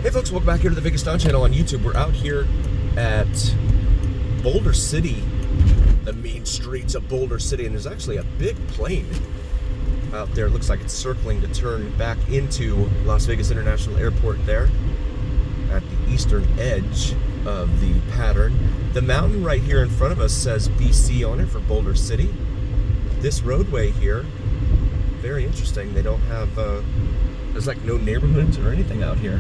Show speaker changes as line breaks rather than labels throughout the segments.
Hey folks, welcome back here to the VegasDon channel on YouTube. We're out here at Boulder City, the main streets of Boulder City, and there's actually a big plane out there. It looks like it's circling to turn back into Las Vegas International Airport there at the eastern edge of the pattern. The mountain right here in front of us says BC on it for Boulder City. This roadway here, very interesting. They don't have, there's like no neighborhoods or anything out here.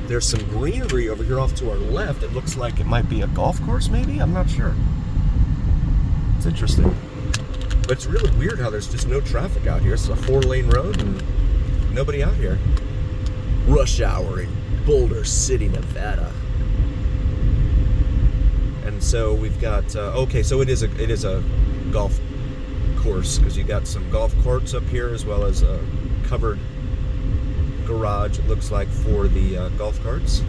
There's some greenery over here off to our left. It looks like it might be a golf course, maybe? I'm not sure. It's interesting. But it's really weird how there's just no traffic out here. It's a 4-lane road and nobody out here. Rush hour in Boulder City, Nevada. And so we've got, okay, so it is a golf course because you got some golf carts up here as well as a covered garage, it looks like, for the golf carts.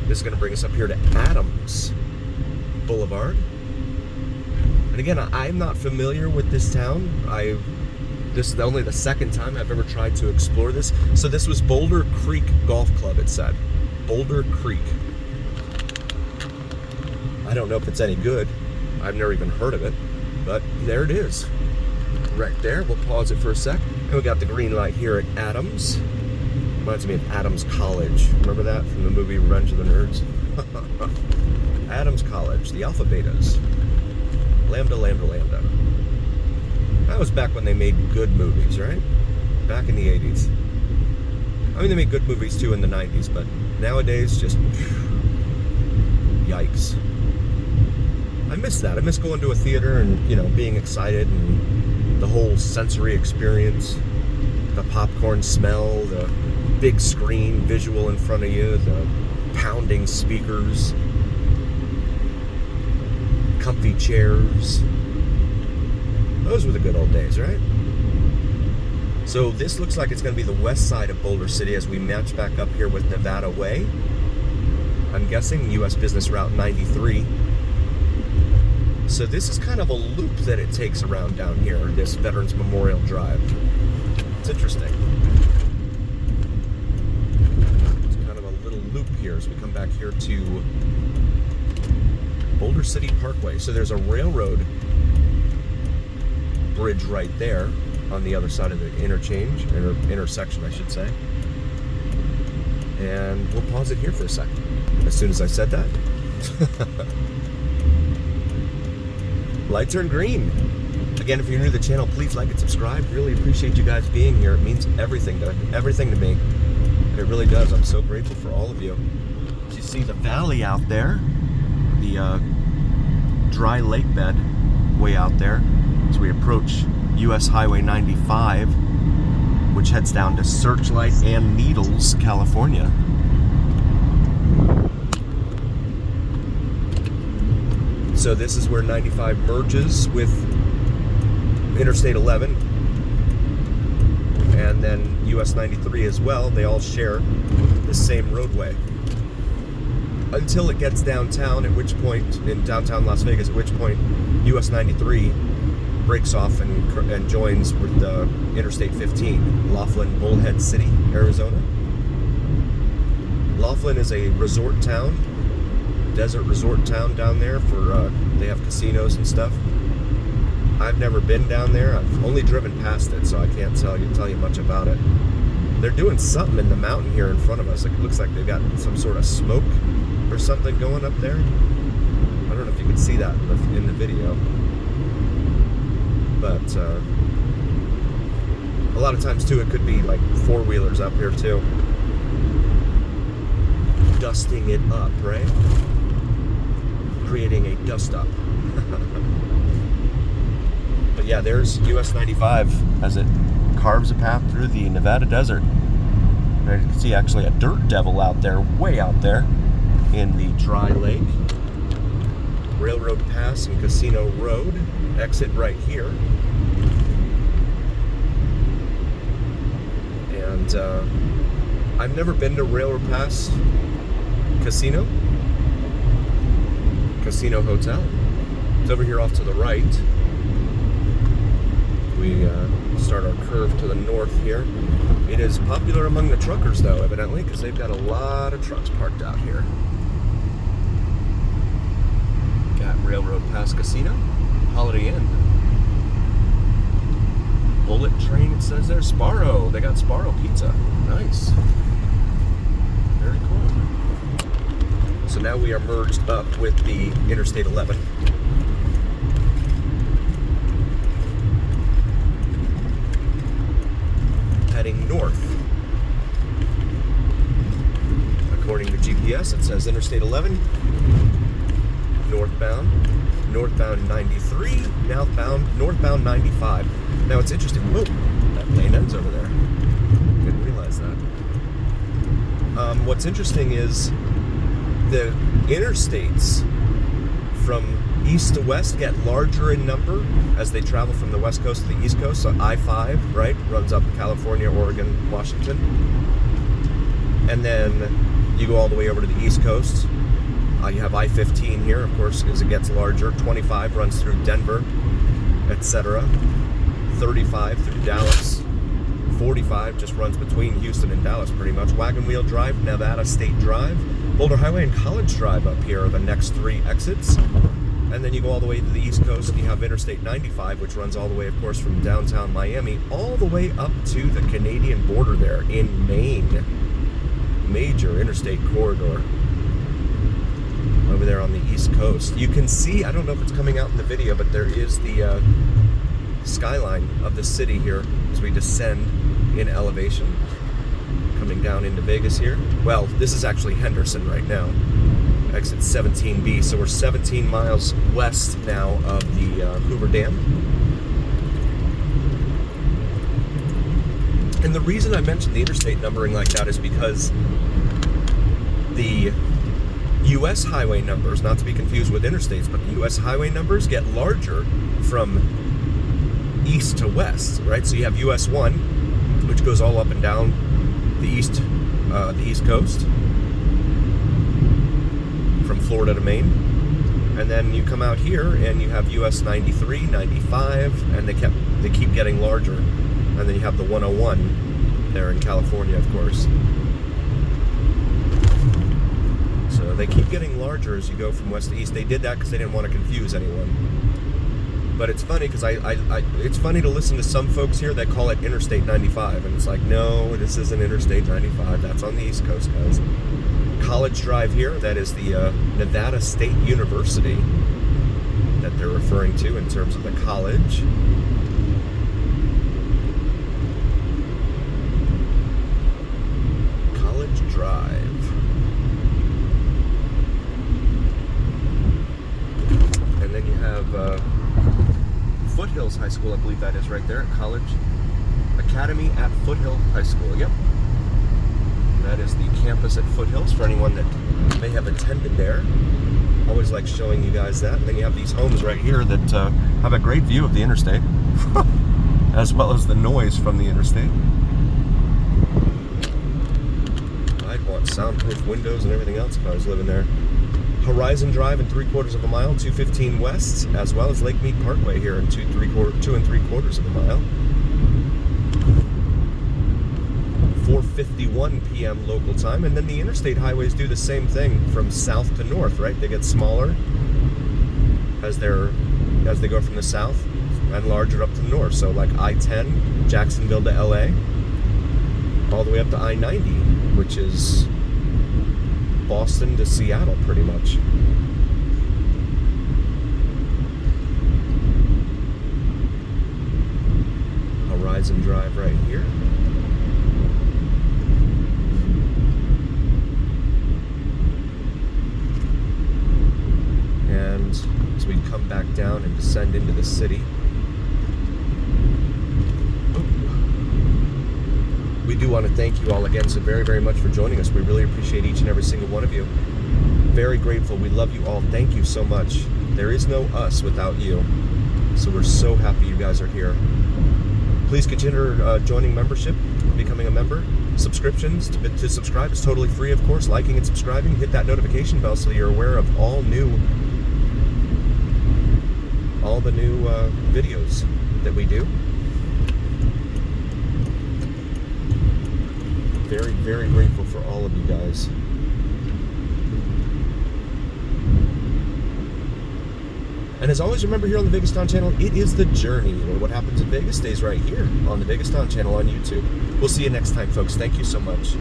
This is going to bring us up here to Adams Boulevard. And again, I'm not familiar with this town. This is only the second time I've ever tried to explore this. So this was Boulder Creek Golf Club, it said. Boulder Creek. I don't know if it's any good. I've never even heard of it. But there it is. Right there. We'll pause it for a sec. And we got the green light here at Adams. Reminds me of Adams College. Remember that from the movie Revenge of the Nerds? Adams College, the Alpha Betas. Lambda, Lambda, Lambda. That was back when they made good movies, right? Back in the 80s. I mean, they made good movies too in the 90s, but nowadays, just yikes. I miss that. I miss going to a theater and, you know, being excited and the whole sensory experience, the popcorn smell, the big screen visual in front of you, the pounding speakers, comfy chairs. Those were the good old days, right? So this looks like it's going to be the west side of Boulder City as we match back up here with Nevada Way. I'm guessing US Business Route 93. So this is kind of a loop that it takes around down here, this Veterans Memorial Drive. It's interesting. It's kind of a little loop here as we come back here to Boulder City Parkway. So there's a railroad bridge right there on the other side of the intersection, I should say. And we'll pause it here for a second. As soon as I said that. Lights turn green. Again, if you're new to the channel, please like and subscribe. Really appreciate you guys being here. It means everything to me. And it really does. I'm so grateful for all of you. You see the valley out there, the dry lake bed way out there as we approach US Highway 95, which heads down to Searchlight and Needles, California. So this is where 95 merges with Interstate 11 and then US 93 as well. They all share the same roadway until it gets downtown, at which point, in downtown Las Vegas, at which point US 93 breaks off and joins with Interstate 15, Laughlin, Bullhead City, Arizona. Laughlin is a resort town, desert resort town down there for, they have casinos and stuff. I've never been down there. I've only driven past it, so I can't tell you much about it. They're doing something in the mountain here in front of us. It looks like they've got some sort of smoke or something going up there. I don't know if you can see that in the video. But a lot of times too, it could be like four-wheelers up here too. Dusting it up, right? Creating a dust up. But yeah, there's US 95 as it carves a path through the Nevada desert. And you can see actually a dirt devil out there, way out there in the dry lake. Railroad Pass and Casino Road. Exit right here. And I've never been to Railroad Pass Casino Hotel. It's over here off to the right. We start our curve to the north here. It is popular among the truckers, though, evidently, because they've got a lot of trucks parked out here. Got Railroad Pass Casino, Holiday Inn, Bullet Train, it says there, Sparrow. They got Sparrow Pizza. Nice. Very cool. So now we are merged up with the Interstate 11. Heading north. According to GPS, it says Interstate 11, northbound 93, northbound 95. Now it's interesting. Whoa, that lane ends over there. Didn't realize that. What's interesting is the interstates from east to west get larger in number as they travel from the west coast to the east coast. So I-5, right, runs up California, Oregon, Washington. And then you go all the way over to the east coast. You have I-15 here, of course, as it gets larger. 25 runs through Denver, etc. 35 through Dallas. 45 just runs between Houston and Dallas, pretty much. Wagon Wheel Drive, Nevada State Drive, Boulder Highway, and College Drive up here are the next three exits. And then you go all the way to the East Coast, and you have Interstate 95, which runs all the way, of course, from downtown Miami all the way up to the Canadian border there in Maine. Major interstate corridor over there on the East Coast. You can see, I don't know if it's coming out in the video, but there is the skyline of the city here as we descend in elevation, coming down into Vegas here. Well, this is actually Henderson right now, exit 17B, so we're 17 miles west now of the Hoover Dam. And the reason I mentioned the interstate numbering like that is because the U.S. highway numbers, not to be confused with interstates, but the U.S. highway numbers get larger from east to west, right? So you have US 1, which goes all up and down the east coast, from Florida to Maine. And then you come out here and you have US 93, 95, and they keep getting larger. And then you have the 101 there in California, of course. So they keep getting larger as you go from west to east. They did that because they didn't want to confuse anyone. But it's funny because it's funny to listen to some folks here that call it Interstate 95, and it's like, no, this isn't Interstate 95. That's on the East Coast, guys. College Drive here, that is the Nevada State University that they're referring to in terms of the college. College Drive. And then you have Foothills High School, I believe that is right there, College Academy at Foothill High School. Yep. That is the campus at Foothills for anyone that may have attended there. Always like showing you guys that. And then you have these homes right here that have a great view of the interstate, as well as the noise from the interstate. I'd want soundproof windows and everything else if I was living there. Horizon Drive in 3/4 of a mile, 215 west, as well as Lake Mead Parkway here in 2 3/4 of a mile. 4:51 p.m. local time, and then the interstate highways do the same thing from south to north, right? They get smaller as they go from the south and larger up to the north. So like I-10, Jacksonville to LA, all the way up to I-90, which is Boston to Seattle, pretty much. Horizon Drive right here. And as we come back down and descend into the city, we do want to thank you all again so very, very much for joining us. We really appreciate each and every single one of you. Very grateful. We love you all. Thank you so much. There is no us without you. So we're so happy you guys are here. Please consider joining membership, becoming a member. Subscriptions, to subscribe is totally free, of course. Liking and subscribing. Hit that notification bell so you're aware of all the new videos that we do. very, very grateful for all of you guys. And as always, remember here on the VegasDon channel, it is the journey. What happens in Vegas stays right here on the VegasDon channel on YouTube. We'll see you next time, folks. Thank you so much.